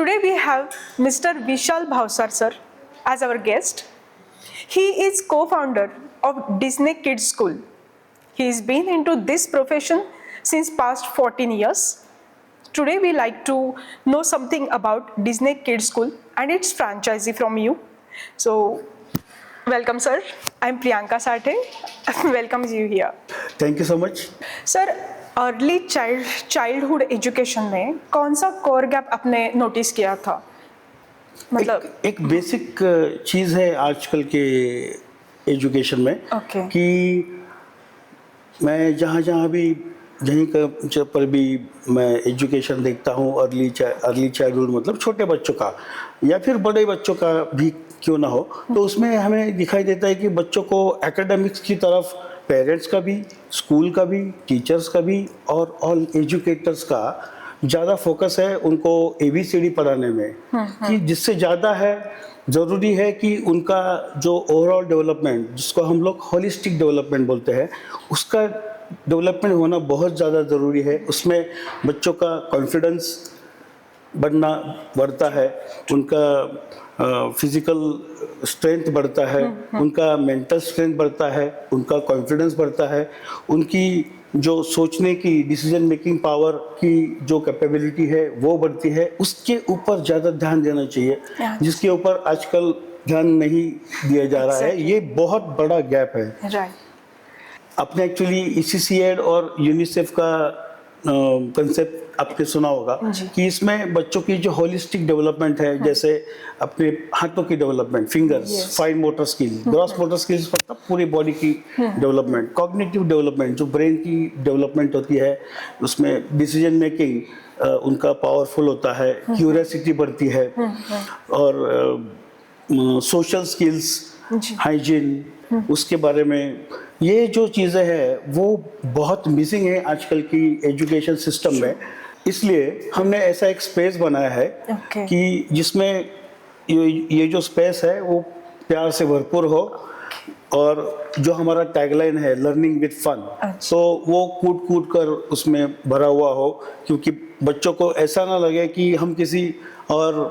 Today we have Mr. Vishal Bhavsar sir as our guest. He is co-founder of Disney Kids School. He has been into this profession since past 14 years. Today we like to know something about Disney Kids School and its franchisee from you. So welcome sir. I'm Priyanka Sathe. Welcome you here. Thank you so much. Sir early childhood education में कौन सा core gap आपने notice किया था? मतलब एक basic चीज़ है आजकल के एजुकेशन में Okay. कि मैं जहाँ भी पर भी मैं एजुकेशन देखता हूँ अर्ली चाइल्डहुड मतलब छोटे बच्चों का या फिर बड़े बच्चों का भी क्यों ना हो, तो उसमें हमें दिखाई देता है कि बच्चों को एकेडमिक्स की तरफ पेरेंट्स का भी, स्कूल का भी, टीचर्स का भी और ऑल एजुकेटर्स का ज़्यादा फोकस है उनको ABCD पढ़ाने में, कि जिससे ज़्यादा है ज़रूरी है कि उनका जो ओवरऑल डेवलपमेंट जिसको हम लोग होलिस्टिक डेवलपमेंट बोलते हैं उसका डेवलपमेंट होना बहुत ज़्यादा ज़रूरी है। उसमें बच्चों का कॉन्फिडेंस बढ़ता है, उनका फिजिकल स्ट्रेंथ बढ़ता है, उनका मेंटल स्ट्रेंथ बढ़ता है, उनका कॉन्फिडेंस बढ़ता है, उनकी जो सोचने की डिसीजन मेकिंग पावर की जो कैपेबिलिटी है वो बढ़ती है। उसके ऊपर ज़्यादा ध्यान देना चाहिए जिसके ऊपर आजकल ध्यान नहीं दिया जा रहा है। ये बहुत बड़ा गैप है। आपने एक्चुअली ECCAD और यूनिसेफ का कंसेप्ट आपने सुना होगा कि इसमें बच्चों की जो होलिस्टिक डेवलपमेंट है, जैसे अपने हाथों की development, fingers, fine motor skill, gross motor skills, मतलब पूरी बॉडी की डेवलपमेंट, कॉग्निटिव डेवलपमेंट जो ब्रेन की डेवलपमेंट होती है, उसमें डिसीजन मेकिंग उनका पावरफुल होता है, क्यूरियोसिटी बढ़ती है और सोशल स्किल्स, हाइजीन, उसके बारे में ये जो चीज़ें हैं वो बहुत मिसिंग है आजकल की एजुकेशन सिस्टम में। इसलिए हमने ऐसा एक स्पेस बनाया है कि जिसमें ये जो स्पेस है वो प्यार से भरपूर हो और जो हमारा टैगलाइन है लर्निंग विद फन, तो वो कूट कर उसमें भरा हुआ हो, क्योंकि बच्चों को ऐसा ना लगे कि हम किसी और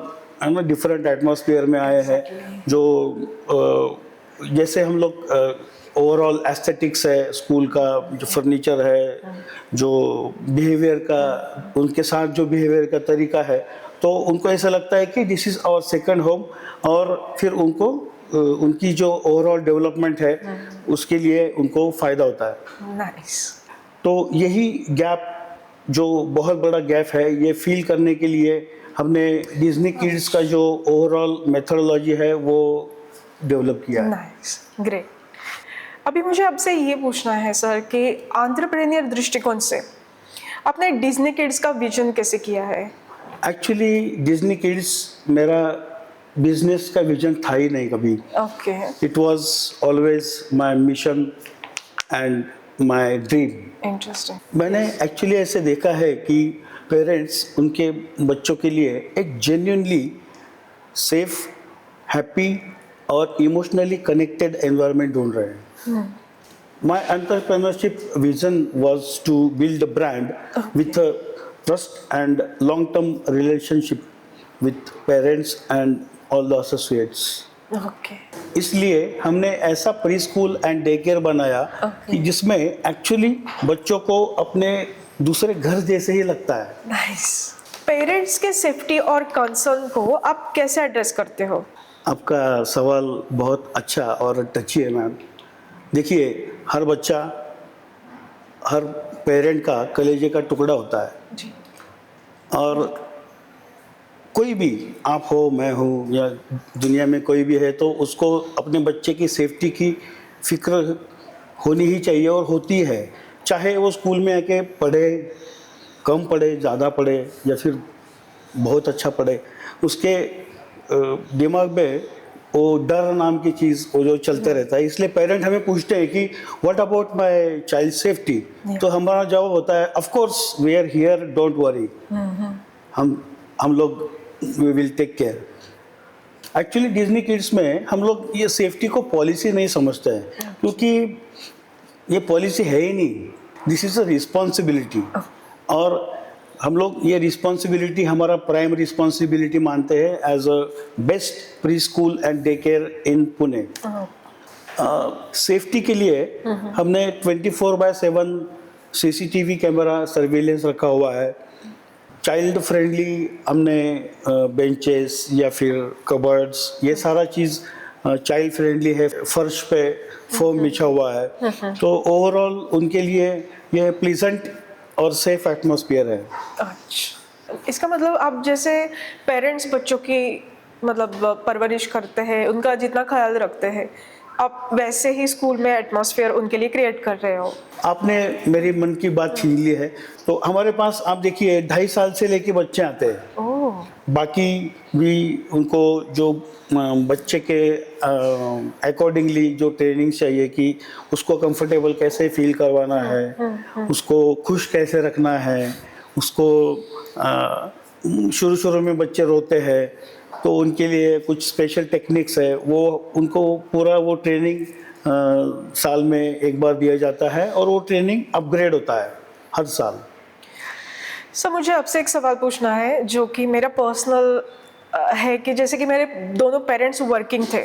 डिफरेंट एटमॉस्फेयर में आए हैं। जो जैसे हम लोग ओवरऑल एस्थेटिक्स है स्कूल का, जो फर्नीचर है, जो बिहेवियर का उनके साथ जो बिहेवियर का तरीका है, तो उनको ऐसा लगता है कि this is our second home और फिर उनको उनकी जो ओवरऑल डेवलपमेंट है उसके लिए उनको फ़ायदा होता है। नाइस। तो यही गैप जो बहुत बड़ा गैप है ये फील करने के लिए हमने डिज्नी किड्स का जो ओवरऑल मेथोडोलॉजी है वो डेवलप किया है। Nice, great. अभी मुझे आपसे ये पूछना है सर कि एंटरप्रेन्योर दृष्टिकोण से आपने डिज्नी किड्स का विजन कैसे किया है? एक्चुअली डिज्नी किड्स मेरा बिजनेस का विजन था ही नहीं कभी। Okay. It was always my mission and my dream. Interesting. मैंने एक्चुअली ऐसे देखा है कि पेरेंट्स उनके बच्चों के लिए एक जेन्युइनली सेफ, हैप्पी और इमोशनली कनेक्टेड एनवायरनमेंट ढूंढ रहे हैं। My entrepreneurship vision was to build a brand with a trust and long-term relationship with parents and all the associates. Okay. इसलिए हमने ऐसा pre school and day care बनाया कि जिसमें एक्चुअली बच्चों को अपने दूसरे घर जैसे ही लगता है। नाइस। पेरेंट्स के सेफ्टी और कंसर्न को आप कैसे एड्रेस करते हो? आपका सवाल बहुत अच्छा और टची है मैम। देखिए, हर बच्चा, हर पेरेंट का कलेजे का टुकड़ा होता है जी। और कोई भी, आप हो, मैं हूँ या दुनिया में कोई भी है, तो उसको अपने बच्चे की सेफ्टी की फिक्र होनी ही चाहिए और होती है। चाहे वो स्कूल में आके पढ़े, कम पढ़े, ज़्यादा पढ़े या फिर बहुत अच्छा पढ़े, उसके दिमाग में वो डर नाम की चीज़ वो जो चलते रहता है। इसलिए पेरेंट हमें पूछते हैं कि what about my child safety, तो हमारा जवाब होता है of course we are here, don't worry, हम लोग we will take care. Actually Disney kids में हम लोग ये सेफ्टी को पॉलिसी नहीं समझते हैं, क्योंकि ये पॉलिसी है ही नहीं, दिस इज़ अ रिस्पॉन्सिबिलिटी। और हम लोग ये रिस्पॉन्सिबिलिटी हमारा प्राइम रिस्पॉन्सिबिलिटी मानते हैं as a best pre school and day care in Pune. Safety के लिए हमने 24/7 सीसीटीवी कैमरा सर्विलेंस रखा हुआ है। चाइल्ड फ्रेंडली हमने बेंचेस या फिर कबर्ड्स, ये सारा चीज़ चाइल्ड फ्रेंडली है। फर्श पे फोम बिछा हुआ है, तो ओवरऑल उनके लिए ये प्लीजेंट और सेफ एटमॉस्फेयर है। अच्छा, इसका मतलब आप जैसे पेरेंट्स बच्चों की मतलब परवरिश करते हैं, उनका जितना ख्याल रखते हैं, आप वैसे ही स्कूल में एटमॉस्फेयर उनके लिए क्रिएट कर रहे हो। आपने मेरी मन की बात छीन ली है। तो हमारे पास आप देखिए 2.5 साल से लेके बच्चे आते हैं। ओह, बाकी भी उनको जो बच्चे के अकॉर्डिंगली जो ट्रेनिंग चाहिए कि उसको कंफर्टेबल कैसे फील करवाना है, उसको खुश कैसे रखना है, उसको शुरू शुरू में बच्चे रोते हैं तो उनके लिए कुछ स्पेशल टेक्निक्स है, वो उनको पूरा वो ट्रेनिंग साल में एक बार दिया जाता है और वो ट्रेनिंग अपग्रेड होता है हर साल। सर मुझे आपसे एक सवाल पूछना है जो कि मेरा पर्सनल है कि जैसे कि मेरे दोनों पेरेंट्स वर्किंग थे,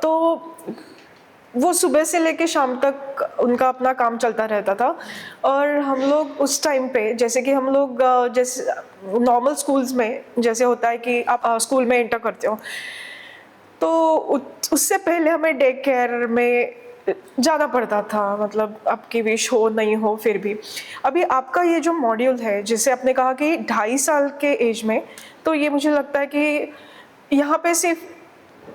तो वो सुबह से लेके शाम तक उनका अपना काम चलता रहता था और हम लोग उस टाइम पे जैसे कि हम लोग जैसे नॉर्मल स्कूल्स में जैसे होता है कि आप स्कूल में एंटर करते हो तो उससे पहले हमें डे केयर में जाना पड़ता था, मतलब आपकी विश हो नहीं हो फिर भी। अभी आपका ये जो मॉड्यूल है जिसे आपने कहा कि 2.5 साल के एज में, तो ये मुझे लगता है कि यहाँ पे सिर्फ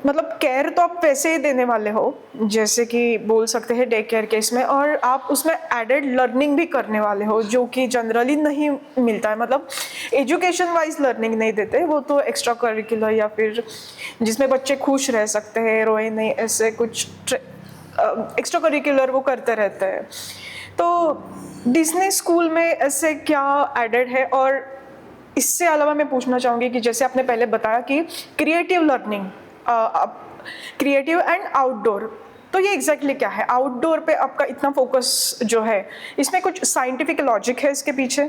मतलब केयर तो आप वैसे ही देने वाले हो जैसे कि बोल सकते हैं डे केयर केस में, और आप उसमें एडेड लर्निंग भी करने वाले हो जो कि जनरली नहीं मिलता है। मतलब एजुकेशन वाइज लर्निंग नहीं देते, वो तो एक्स्ट्रा करिकुलर या फिर जिसमें बच्चे खुश रह सकते हैं, रोए नहीं, ऐसे कुछ एक्स्ट्रा करिकुलर वो करते रहते हैं। तो डिज्नी स्कूल में ऐसे क्या एडेड है? और इससे अलावा मैं पूछना चाहूँगी कि जैसे आपने पहले बताया कि creative learning, creative and outdoor, तो ये एग्जैक्टली क्या है? आउटडोर पे आपका इतना फोकस जो है, इसमें कुछ साइंटिफिक लॉजिक है इसके पीछे?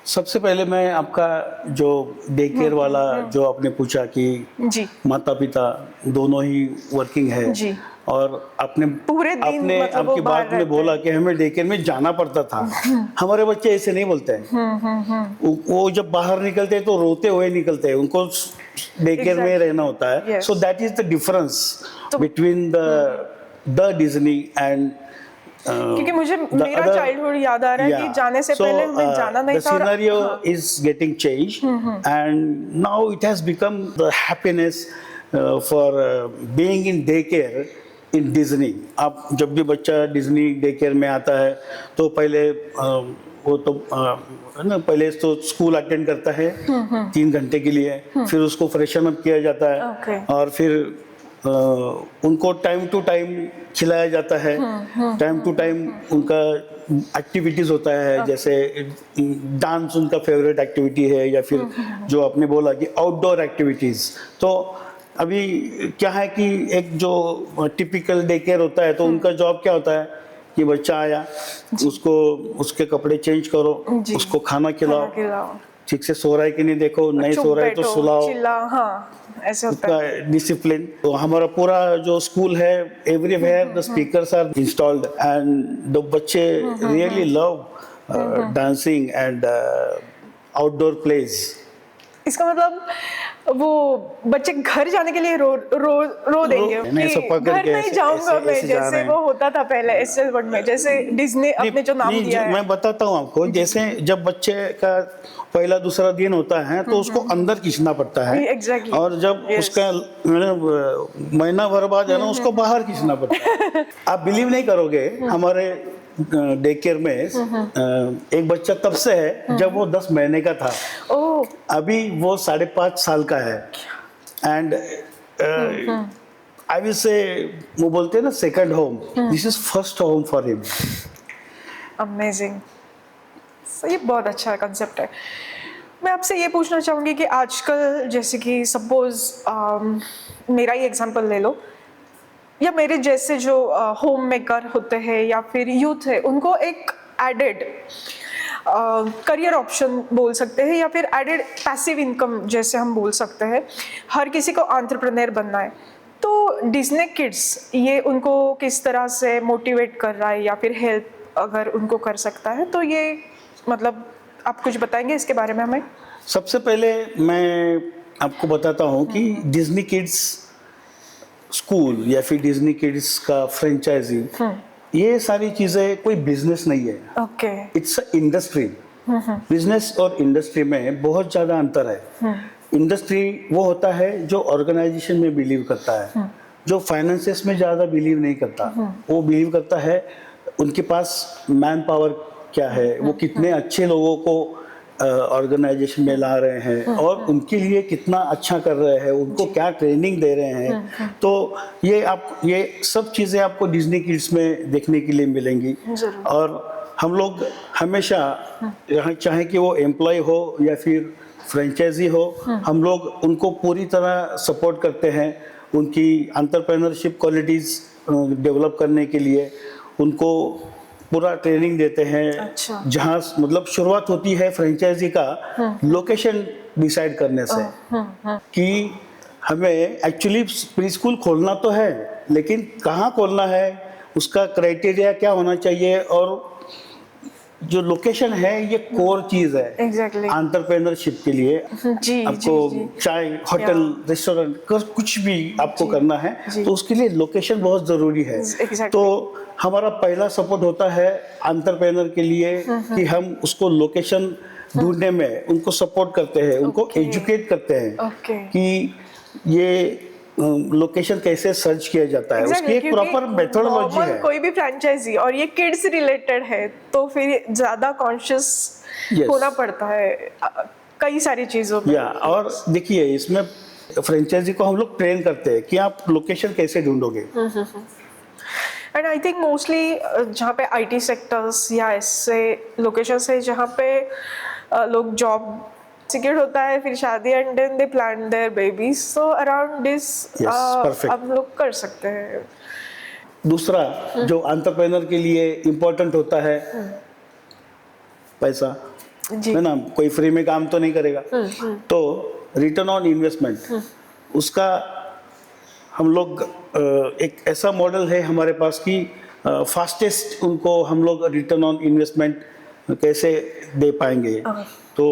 सबसे पहले मैं आपका जो डे केयर वाला जो आपने पूछा कि जी माता पिता दोनों ही वर्किंग है जी, और आपने पूरे दिन आपने मतलब वो आपकी बाहर बात में रहते बोला कि हमें डे केयर में जाना पड़ता था। हमारे बच्चे ऐसे नहीं बोलते हैं। वो जब बाहर निकलते हैं तो रोते हुए निकलते हैं, उनको डे केयर में रहना होता है। Yes. So that is the difference between the Disney and क्योंकि मुझे मेरा चाइल्डहुड याद आ रहा है कि जाने से पहले हमें जाना नहीं था। The scenario is getting changed, and now it has become the happiness for being in daycare in Disney. आप जब भी बच्चा डिज्नी डे केयर में आता है तो पहले वो तो है ना, पहले तो स्कूल अटेंड करता है 3 घंटे के लिए, फिर उसको फ्रेशन अप किया जाता है Okay. और फिर उनको टाइम टू टाइम खिलाया जाता है, टाइम टू टाइम उनका एक्टिविटीज होता है, जैसे डांस उनका फेवरेट एक्टिविटी है या फिर जो आपने बोला कि आउटडोर एक्टिविटीज। तो अभी क्या है कि एक जो टिपिकल डे केयर होता है तो उनका जॉब क्या होता है कि बच्चा आया, उसको उसके कपड़े चेंज करो, जी। उसको खाना खिलाओ, ठीक से सो रहा है कि नहीं देखो, नहीं चुप सो रहा है तो बैठो, सुलाओ, चिल्लाओ, हाँ ऐसे होता है। उसका डिसिप्लिन। तो हमारा पूरा जो स्कूल है, everywhere the speakers are installed and the बच्चे really love dancing and outdoor plays. इसका मतलब वो बच्चे घर जाने के लिए रो देंगे नहीं, कि सब पकड़ घर के नहीं जाऊंगा मैं, ऐसे जा रहे जैसे हैं। वो होता था पहले एसएल वर्ड में, जैसे डिज्नी अपने जो नाम नहीं, दिया है। मैं बताता हूँ आपको, जैसे जब बच्चे का पहला दूसरा दिन होता है तो उसको अंदर खींचना पड़ता है, Exactly. और जब Yes. उसका महीना भर बाद है ना उसको बाहर खींचना पड़ता है। आप बिलीव नहीं करोगे, हमारे डे केयर में एक बच्चा तब से है जब वो 10 महीने का था, ओह, अभी वो 5.5 साल का है। एंड आई विल से, वो बोलते हैं ना second home, this is first home for him. Amazing, ये बहुत अच्छा कंसेप्ट है। मैं आपसे ये पूछना चाहूँगी कि आजकल जैसे कि सपोज मेरा ही एग्जांपल ले लो, या मेरे जैसे जो होम मेकर होते हैं या फिर यूथ है, उनको एक एडेड करियर ऑप्शन बोल सकते हैं या फिर एडेड पैसिव इनकम जैसे हम बोल सकते हैं, हर किसी को एंटरप्रेन्योर बनना है। तो डिज्नी किड्स ये उनको किस तरह से मोटिवेट कर रहा है या फिर हेल्प अगर उनको कर सकता है, तो ये मतलब आप कुछ बताएंगे इसके बारे में हमें? सबसे पहले मैं आपको बताता हूँ कि डिज्नी किड्स स्कूल या फिर डिज्नी किड्स का फ्रेंचाइजी, ये सारी चीज़ें कोई बिजनेस नहीं है। ओके। It's industry. बिजनेस और इंडस्ट्री में बहुत ज़्यादा अंतर है। इंडस्ट्री वो होता है जो ऑर्गेनाइजेशन में बिलीव करता है, जो फाइनेंसेस में ज़्यादा बिलीव नहीं करता। वो बिलीव करता है उनके पास मैन पावर क्या है, वो कितने अच्छे लोगों को ऑर्गेनाइजेशन में ला रहे हैं और उनके लिए कितना अच्छा कर रहे हैं, उनको क्या ट्रेनिंग दे रहे हैं। तो ये सब चीज़ें आपको डिज्नी किड्स में देखने के लिए मिलेंगी। और हम लोग हमेशा यहाँ चाहे कि वो एम्प्लॉय हो या फिर फ्रेंचाइजी हो, हम लोग उनको पूरी तरह सपोर्ट करते हैं उनकी एंटरप्रेन्योरशिप क्वालिटीज़ डेवलप करने के लिए। उनको पूरा ट्रेनिंग देते हैं। अच्छा। जहाँ मतलब शुरुआत होती है फ्रेंचाइजी का लोकेशन डिसाइड करने से कि हमें एक्चुअली प्री स्कूल खोलना तो है, लेकिन कहाँ खोलना है, उसका क्राइटेरिया क्या होना चाहिए, और जो लोकेशन है ये कोर चीज है एग्जैक्टली एंटरप्रेन्योरशिप के लिए। जी, आपको जी, चाहे होटल रेस्टोरेंट कुछ भी आपको करना है तो उसके लिए लोकेशन बहुत जरूरी है। Exactly. तो हमारा पहला सपोर्ट होता है एंटरप्रेन्योर के लिए कि हम उसको लोकेशन ढूंढने में उनको सपोर्ट करते हैं, उनको एजुकेट करते हैं कि ये लोकेशन कैसे सर्च किया जाता है। उसकी एक प्रॉपर मेथोडोलॉजी है। कोई भी फ्रेंचाइजी और ये किड्स रिलेटेड है तो फिर ज्यादा कॉन्शियस होना पड़ता है कई सारी चीजों में। और देखिए इसमें फ्रेंचाइजी को हम लोग ट्रेन करते हैं कि आप लोकेशन कैसे ढूंढोगे। एंड आई थिंक मोस्टली जहाँ पे आईटी सेक्टर्स या ऐसे लोकेशंस है जहाँ पे लोग जॉब सिक्योर होता है, फिर शादी and then they plan their babies, so around this आप लोग कर सकते हैं। दूसरा जो एंटरप्रेन्योर के लिए इम्पोर्टेंट होता है पैसा, है ना, कोई फ्री में काम तो नहीं करेगा। तो रिटर्न ऑन इन्वेस्टमेंट, उसका हम लोग एक ऐसा मॉडल है हमारे पास कि फास्टेस्ट उनको हम लोग रिटर्न ऑन इन्वेस्टमेंट कैसे दे पाएंगे। तो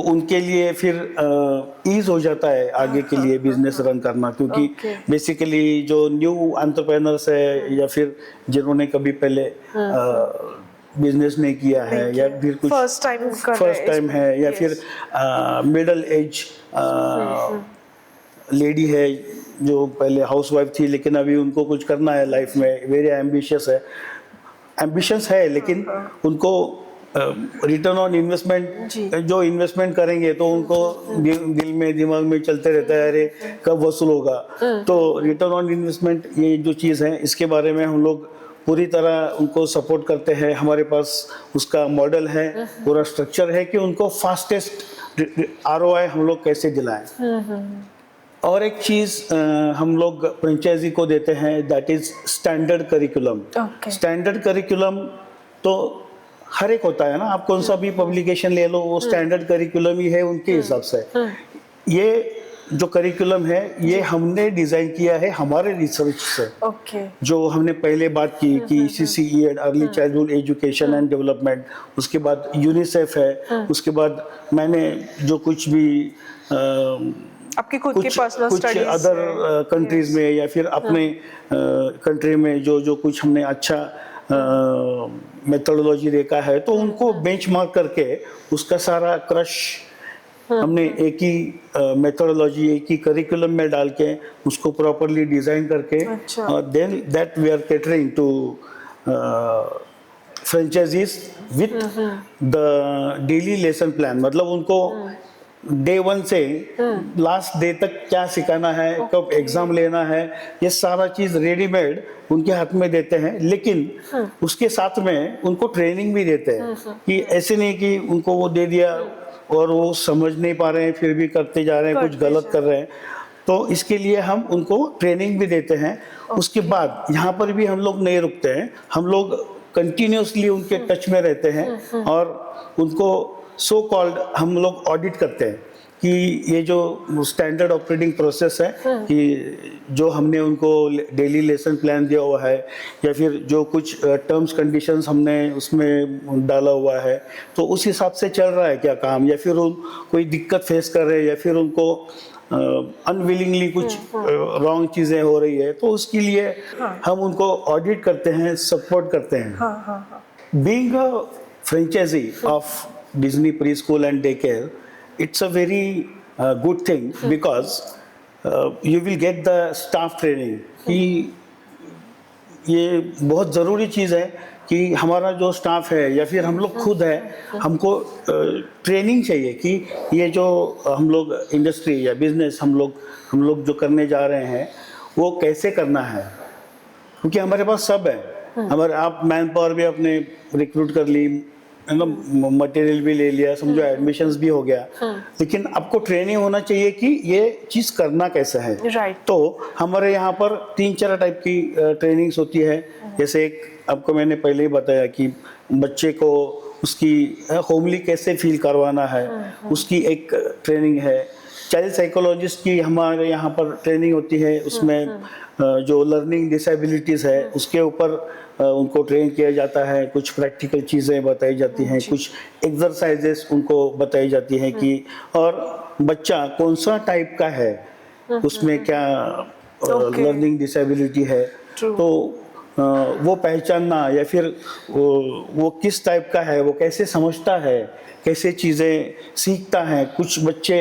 उनके लिए फिर ईज हो जाता है आगे के लिए बिजनेस रन करना, क्योंकि बेसिकली जो न्यू एंटरप्रेन्योर्स है या फिर जिन्होंने कभी पहले बिजनेस नहीं किया है या फिर कुछ फर्स्ट टाइम है या फिर मिडिल एज लेडी है जो पहले हाउसवाइफ थी लेकिन अभी उनको कुछ करना है लाइफ में, वेरी एम्बिशंस है, लेकिन उनको रिटर्न ऑन इन्वेस्टमेंट जो इन्वेस्टमेंट करेंगे तो उनको दिल में दिमाग में चलते रहता है, अरे कब वसूल होगा। तो रिटर्न ऑन इन्वेस्टमेंट ये जो चीज़ है इसके बारे में हम लोग पूरी तरह उनको सपोर्ट करते हैं। हमारे पास उसका मॉडल है, पूरा स्ट्रक्चर है कि उनको फास्टेस्ट ROI हम लोग कैसे दिलाएं। और एक चीज़ हम लोग फ्रेंचाइजी को देते हैं, that is standard curriculum. Standard curriculum तो हर एक होता है ना, आप कौन सा भी पब्लिकेशन ले लो वो स्टैंडर्ड करिकुलम ही है उनके हिसाब से। ये जो करिकुलम है ये हमने डिजाइन किया है हमारे रिसर्च से। जो हमने पहले बात की कि CCED early childhood education and development, उसके बाद यूनिसेफ है, उसके बाद मैंने जो कुछ भी आपकी खुद की पर्सनल कुछ अदर कंट्रीज में या फिर अपने कंट्री में जो कुछ हमने अच्छा मेथोडोलॉजी देखा है तो उनको बेंचमार्क करके उसका सारा क्रश हमने एक ही मेथोडोलॉजी एक ही करिकुलम में डाल के उसको प्रॉपरली डिजाइन करके then that we are catering to franchisees with the daily lesson plan. मतलब उनको डे 1 से लास्ट डे तक क्या सिखाना है, कब एग्जाम लेना है, ये सारा चीज रेडीमेड उनके हाथ में देते हैं। लेकिन उसके साथ में उनको ट्रेनिंग भी देते हैं कि ऐसे नहीं कि उनको वो दे दिया और वो समझ नहीं पा रहे हैं फिर भी करते जा रहे हैं, कुछ गलत कर रहे हैं। तो इसके लिए हम उनको ट्रेनिंग भी देते हैं। उसके बाद यहाँ पर भी हम लोग नहीं रुकते हैं, हम लोग कंटिन्यूसली उनके टच में रहते हैं और उनको सो कॉल्ड हम लोग ऑडिट करते हैं कि ये जो स्टैंडर्ड ऑपरेटिंग प्रोसेस है कि जो हमने उनको डेली लेसन प्लान दिया हुआ है या फिर जो कुछ टर्म्स कंडीशंस हमने उसमें डाला हुआ है तो उस हिसाब से चल रहा है क्या काम, या फिर उन कोई दिक्कत फेस कर रहे हैं या फिर उनको अनविलिंगली कुछ रॉन्ग चीज़ें हो रही है, तो उसके लिए हम उनको ऑडिट करते हैं, सपोर्ट करते हैं। Being a franchisee of Disney pre school and day care, it's a very good thing because you will get the staff training कि ये बहुत ज़रूरी चीज़ है कि हमारा जो स्टाफ है या फिर हम लोग खुद है, हमको ट्रेनिंग चाहिए कि ये जो हम लोग इंडस्ट्री या बिजनेस हम लोग जो करने जा रहे हैं वो कैसे करना है, क्योंकि हमारे पास सब है। हमारे आप मैन पावर भी अपने रिक्रूट कर ली, मटेरियल भी ले लिया, समझो एडमिशन्स भी हो गया, लेकिन आपको ट्रेनिंग होना चाहिए कि ये चीज़ करना कैसा है। Right. तो हमारे यहाँ पर 3-4 टाइप की ट्रेनिंग्स होती है। जैसे एक आपको मैंने पहले ही बताया कि बच्चे को उसकी होमली कैसे फील करवाना है, उसकी एक ट्रेनिंग है। चाइल्ड साइकोलॉजिस्ट की हमारे यहाँ पर ट्रेनिंग होती है, उसमें जो लर्निंग डिसेबिलिटीज़ है उसके ऊपर उनको ट्रेन किया जाता है, कुछ प्रैक्टिकल चीज़ें बताई जाती हैं, कुछ एक्सरसाइजेस उनको बताई जाती हैं कि और बच्चा कौन सा टाइप का है, उसमें क्या लर्निंग डिसेबिलिटी है, तो वो पहचानना या फिर वो किस टाइप का है, वो कैसे समझता है, कैसे चीज़ें सीखता है। कुछ बच्चे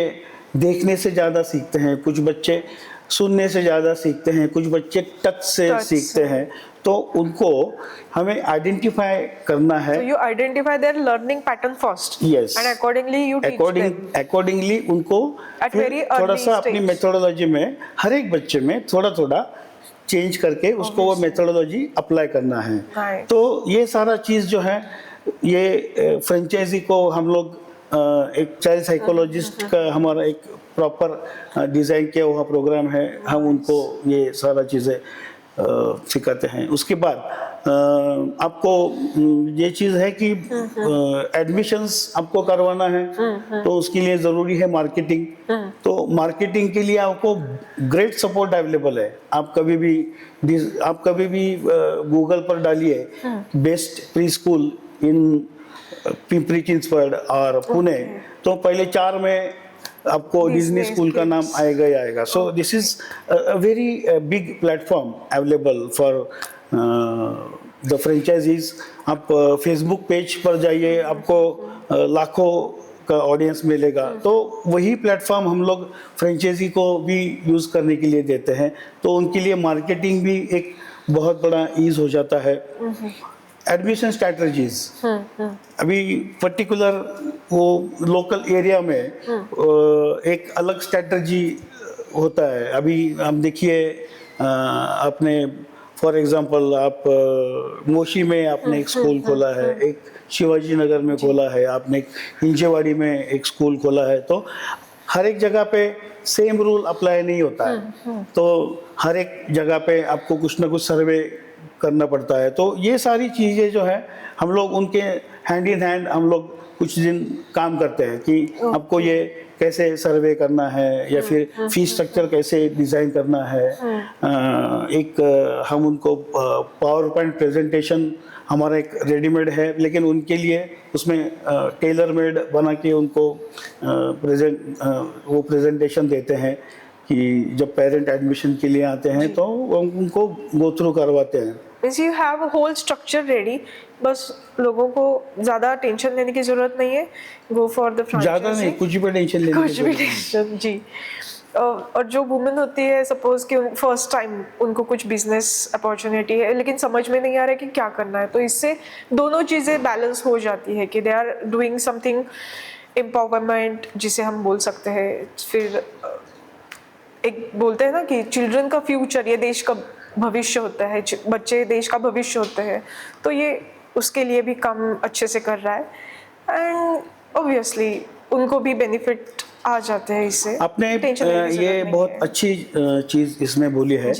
देखने से ज़्यादा सीखते हैं, कुछ बच्चे सुनने से ज़्यादा सीखते हैं, कुछ बच्चे टच से सीखते हैं, तो उनको हमें आइडेंटिफाई करना है। So you identify their learning pattern first. Yes. And accordingly you teach them. Accordingly उनको At very early थोड़ा सा अपनी stage. मेथोडोलॉजी में हर एक बच्चे में थोड़ा चेंज करके उसको वो मेथोडोलॉजी अप्लाई करना है। Right. तो ये सारा चीज़ जो है ये फ्रेंचाइजी को हम लोग एक चाइल्ड साइकोलॉजिस्ट का हमारा एक प्रॉपर डिज़ाइन किया हुआ प्रोग्राम है, हम उनको ये सारा चीज़ें सिखाते हैं। उसके बाद आपको ये चीज़ है कि एडमिशन्स आपको करवाना है, तो उसके लिए ज़रूरी है मार्केटिंग। तो मार्केटिंग के लिए आपको ग्रेट सपोर्ट अवेलेबल है। आप कभी भी गूगल पर डालिए बेस्ट प्री स्कूल इन पिंपरी चिंचवड और पुणे, तो पहले 4 में आपको डिज्नी स्कूल का नाम आएगा ही आएगा। So this is a very big platform available for the franchises. आप फेसबुक पेज पर जाइए, आपको लाखों का ऑडियंस मिलेगा। तो वही प्लेटफॉर्म हम लोग फ्रेंचाइजी को भी यूज़ करने के लिए देते हैं, तो उनके लिए मार्केटिंग भी एक बहुत बड़ा ईज हो जाता है। एडमिशन स्ट्रैटेजीज, अभी पर्टिकुलर वो लोकल एरिया में एक अलग स्ट्रैटेजी होता है। अभी हम देखिए आपने फॉर एग्जांपल आप मोशी में आपने एक स्कूल खोला है, एक शिवाजी नगर में खोला है, आपने एक हिंजेवाड़ी में एक स्कूल खोला है, तो हर एक जगह पे सेम रूल अप्लाई नहीं होता है। तो हर एक जगह पे आपको कुछ ना कुछ सर्वे करना पड़ता है। तो ये सारी चीज़ें जो है हम लोग उनके हैंड इन हैंड हम लोग कुछ दिन काम करते हैं कि आपको ये कैसे सर्वे करना है या फिर फीस स्ट्रक्चर कैसे डिज़ाइन करना है। एक हम उनको पावर पॉइंट प्रेजेंटेशन हमारा एक रेडीमेड है, लेकिन उनके लिए उसमें टेलर मेड बना के उनको वो प्रेजेंटेशन देते हैं कि जब पेरेंट एडमिशन के लिए आते हैं तो उनको गो थ्रू करवाते हैं। Means you have a whole structure ready, बस लोगों को ज़्यादा टेंशन लेने की ज़रूरत नहीं है। Go for the franchisee. ज़्यादा नहीं, कुछ भी टेंशन लेने की कुछ भी टेंशन जी। और जो वुमेन होती है, सपोज कि फर्स्ट टाइम उनको कुछ बिजनेस अपॉर्चुनिटी है लेकिन समझ में नहीं आ रहा है कि क्या करना है, तो इससे दोनों चीज़ें बैलेंस हो जाती है कि they are doing something empowerment जिसे हम बोल सकते हैं। फिर एक बोलते हैं ना कि चिल्ड्रन का फ्यूचर, ये देश का भविष्य होता है, बच्चे देश का भविष्य होते हैं, तो ये उसके लिए भी काम अच्छे से कर रहा है एंड ऑब्वियसली उनको भी बेनिफिट आ जाते हैं इससे। आपने ये बहुत अच्छी चीज़ इसमें बोली है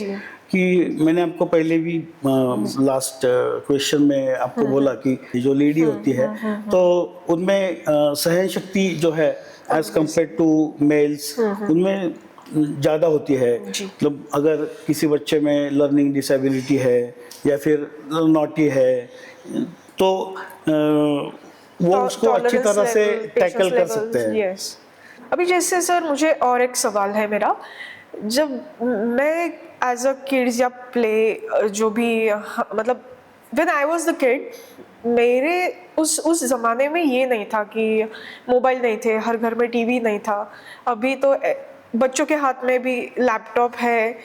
कि मैंने आपको पहले भी लास्ट क्वेश्चन में आपको बोला कि जो लेडी होती है तो उनमें सहन शक्ति जो है एज कंपेयर टू मेल्स उनमें ज़्यादा होती है। जी। मतलब अगर किसी बच्चे में लर्निंग डिसेबिलिटी है या फिर नॉटी है तो वो उसको अच्छी तरह से टैकल कर सकते हैं। यस। अभी जैसे सर मुझे और एक सवाल है मेरा, जब मैं एज अ किड्स या प्ले जो भी मतलब when I was the kid, मेरे उस ज़माने में ये नहीं था कि मोबाइल नहीं थे, हर घर में टीवी नहीं था। अभी तो बच्चों के हाथ में भी लैपटॉप है,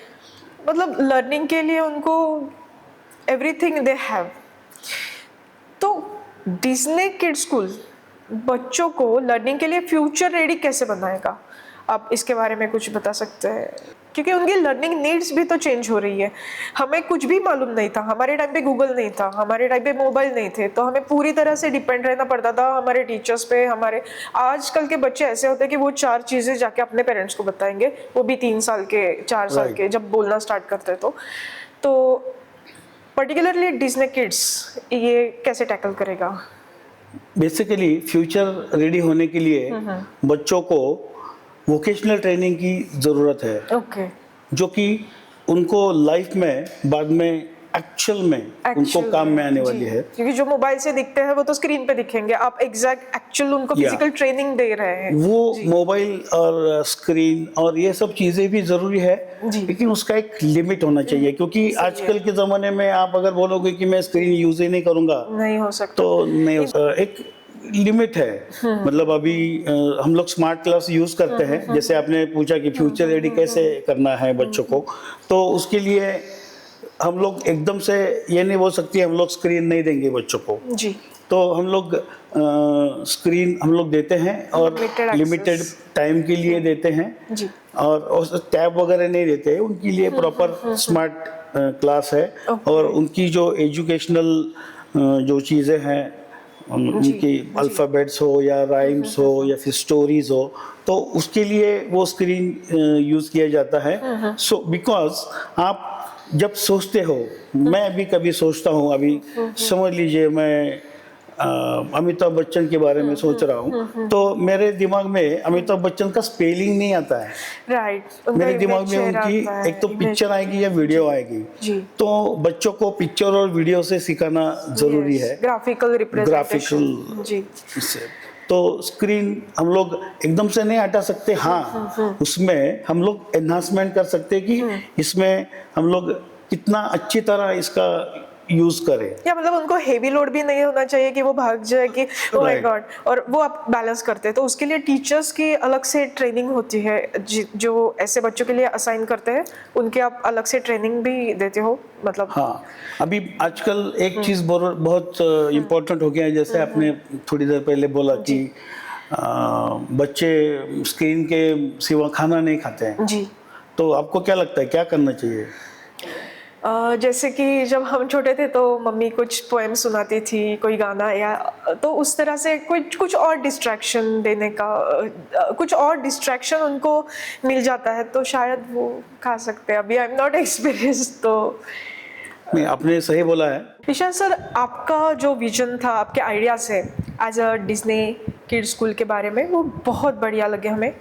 मतलब लर्निंग के लिए उनको एवरीथिंग दे हैव। तो डिज्नी किड्स स्कूल बच्चों को लर्निंग के लिए फ्यूचर रेडी कैसे बनाएगा? आप इसके बारे में कुछ बता सकते हैं? क्योंकि उनकी लर्निंग नीड्स भी तो चेंज हो रही है। हमें कुछ भी मालूम नहीं था, हमारे टाइम पे गूगल नहीं था, हमारे टाइम पे मोबाइल नहीं थे, तो हमें पूरी तरह से डिपेंड रहना पड़ता था हमारे टीचर्स पे। हमारे आजकल के बच्चे ऐसे होते हैं कि वो 4 चीज़ें जाके अपने पेरेंट्स को बताएंगे, वो भी 3 साल के 4 साल के जब बोलना स्टार्ट करते हैं। तो पर्टिकुलरली डिज्नी किड्स ये कैसे टैकल करेगा? बेसिकली फ्यूचर रेडी होने के लिए बच्चों को वोकेशनल ट्रेनिंग की ज़रूरत है। ओके। जो कि उनको लाइफ में बाद में एक्चुअल में उनको काम में आने वाली है। क्योंकि जो मोबाइल से दिखते हैं वो तो स्क्रीन पे दिखेंगे, आप एग्जैक्ट एक्चुअल उनको फिजिकल ट्रेनिंग दे रहे हैं। वो मोबाइल और स्क्रीन और ये सब चीज़ें भी ज़रूरी है, लेकिन उसका एक लिमिट होना चाहिए। क्योंकि आजकल के ज़माने में आप अगर बोलोगे कि मैं स्क्रीन यूज़ ही नहीं करूँगा, नहीं हो सकता। तो नहीं हो सकता। एक लिमिट है। मतलब अभी हम लोग स्मार्ट क्लास यूज़ करते हैं, जैसे आपने पूछा कि फ्यूचर रेडी कैसे करना है बच्चों को, तो उसके लिए हम लोग एकदम से ये नहीं बोल सकते हम लोग स्क्रीन नहीं देंगे बच्चों को। जी। तो हम लोग स्क्रीन हम लोग देते हैं और लिमिटेड टाइम के लिए देते हैं जी। और टैब वगैरह नहीं देते हैं। उनके लिए प्रॉपर स्मार्ट क्लास है और उनकी जो एजुकेशनल जो चीज़ें हैं, उनकी अल्फ़ाबेट्स हो या राइम्स हो या फिर स्टोरीज हो, तो उसके लिए वो स्क्रीन यूज़ किया जाता है। सो बिकॉज आप जब सोचते हो, मैं भी कभी सोचता हूँ, अभी समझ लीजिए मैं अमिताभ बच्चन के बारे में सोच रहा हूँ, तो मेरे दिमाग में अमिताभ बच्चन का स्पेलिंग नहीं आता है। राइट। मेरे दिमाग में उनकी एक तो पिक्चर आएगी या वीडियो आएगी। जी। तो बच्चों को पिक्चर और वीडियो से सिखाना जरूरी है, ग्राफिकल रिप्रेजेंटेशन। जी। तो स्क्रीन हम लोग एकदम से नहीं हटा सकते। हाँ, उसमें हम लोग एनहांसमेंट कर सकते हैं कि इसमें हम लोग कितना अच्छी तरह इसका यूज करें। या मतलब उनको हेवी लोड भी नहीं होना चाहिए कि वो भाग जाए कि ओह माय गॉड, और वो आप बैलेंस करते हैं। तो उसके लिए टीचर्स की अलग से ट्रेनिंग होती है, जो ऐसे बच्चों के लिए असाइन करते हैं, उनके आप अलग से ट्रेनिंग भी देते हो मतलब? हाँ, अभी आजकल एक चीज़ बहुत इम्पोर्टेंट हो गया है, जैसे आपने थोड़ी देर पहले बोला कि बच्चे स्क्रीन के सिवा खाना नहीं खाते हैं। जी। तो आपको क्या लगता है क्या करना चाहिए? जैसे कि जब हम छोटे थे तो मम्मी कुछ पोएम सुनाती थी, कोई गाना, या तो उस तरह से कुछ और डिस्ट्रैक्शन देने का, कुछ और डिस्ट्रैक्शन उनको मिल जाता है तो शायद वो खा सकते हैं। अभी आई एम नॉट एक्सपीरियंस। तो नहीं, आपने सही बोला है। ईशान सर, आपका जो विजन था, आपके आइडियाज़ है as a Disney kids school के बारे में, वो बहुत बढ़िया लगे हमें।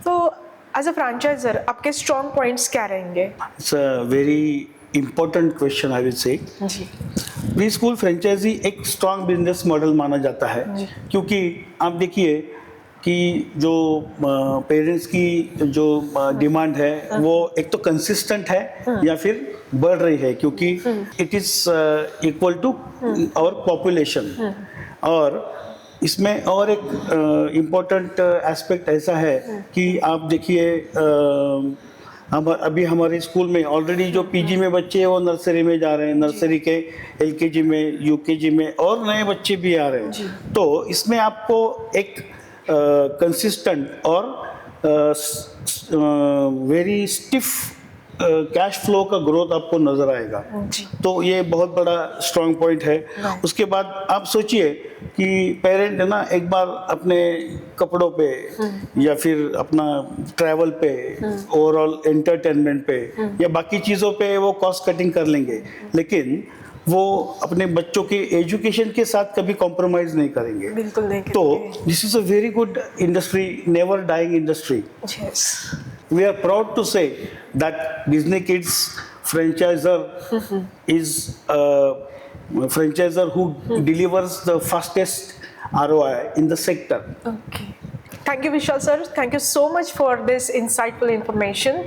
तो एज अ फ्रेंचाइजर आपके स्ट्रॉन्ग पॉइंट्स क्या रहेंगे? It's a very important question I will say. जी। प्री स्कूल फ्रेंचाइजी एक स्ट्रॉन्ग बिजनेस मॉडल माना जाता है, क्योंकि आप देखिए कि जो पेरेंट्स की जो डिमांड है वो एक तो कंसिस्टेंट है या फिर बढ़ रही है, क्योंकि it is equal to our population. और इसमें और एक इम्पोर्टेंट एस्पेक्ट ऐसा है कि आप देखिए हम अभी हमारे स्कूल में ऑलरेडी जो पीजी में बच्चे हैं वो नर्सरी में जा रहे हैं, नर्सरी के एलकेजी में, यूकेजी में, और नए बच्चे भी आ रहे हैं। तो इसमें आपको एक कंसिस्टेंट और वेरी स्टिफ कैश फ्लो का ग्रोथ आपको नजर आएगा। जी। तो ये बहुत बड़ा स्ट्रांग पॉइंट है। Right. उसके बाद आप सोचिए कि पेरेंट है ना, एक बार अपने कपड़ों पे या फिर अपना ट्रैवल पे, ओवरऑल एंटरटेनमेंट पे या बाकी चीज़ों पे वो कॉस्ट कटिंग कर लेंगे, लेकिन वो अपने बच्चों के एजुकेशन के साथ कभी कॉम्प्रोमाइज नहीं करेंगे। बिल्कुल नहीं तो करेंगे। This is a very good industry, never dying industry. Yes. We are proud to say that Disney Kids franchisor is a franchisor who delivers the fastest ROI in the sector. Okay. Thank you, Vishal sir. Thank you so much for this insightful information.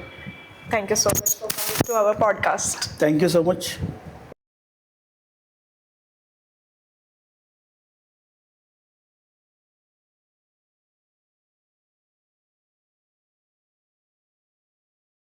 Thank you so much for coming to our podcast. Thank you so much.